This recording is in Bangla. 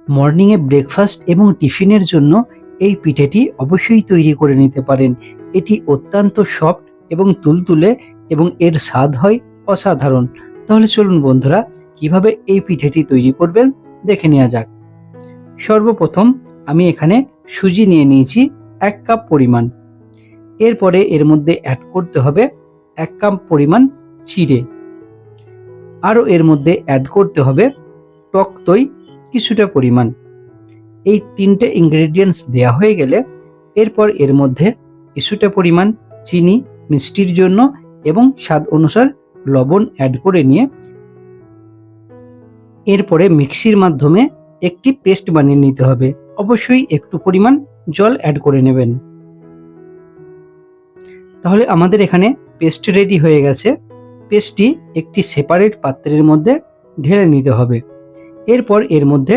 মর্নিংয়ে ব্রেকফাস্ট এবং টিফিনের জন্য এই পিঠেটি অবশ্যই তৈরি করে নিতে পারেন। এটি অত্যন্ত সফট এবং তুলতুলে এবং এর স্বাদ হয় অসাধারণ। তাহলে চলুন বন্ধুরা, কিভাবে এই পিঠেটি তৈরি করবেন দেখে নেওয়া যাক। সর্বপ্রথম আমি এখানে সুজি নিয়ে নিয়েছি 1 কাপ পরিমাণ। এরপরে এর মধ্যে অ্যাড করতে হবে 1 কাপ পরিমাণ চিড়ে। আরও এর মধ্যে অ্যাড করতে হবে টক দই কিছুটা পরিমাণ। এই 3টে ইনগ্রেডিয়েন্টস দেওয়া হয়ে গেলে এরপর এর মধ্যে কিছুটা পরিমাণ চিনি মিষ্টির জন্য এবং স্বাদ অনুসার লবণ অ্যাড করে নিয়ে এরপরে মিক্সির মাধ্যমে একটি পেস্ট বানিয়ে নিতে হবে। অবশ্যই একটু পরিমাণ জল অ্যাড করে নেবেন। তাহলে আমাদের এখানে পেস্ট রেডি হয়ে গেছে। পেস্টটি একটি সেপারেট পাত্রের মধ্যে ঢেলে নিতে হবে। এরপর এর মধ্যে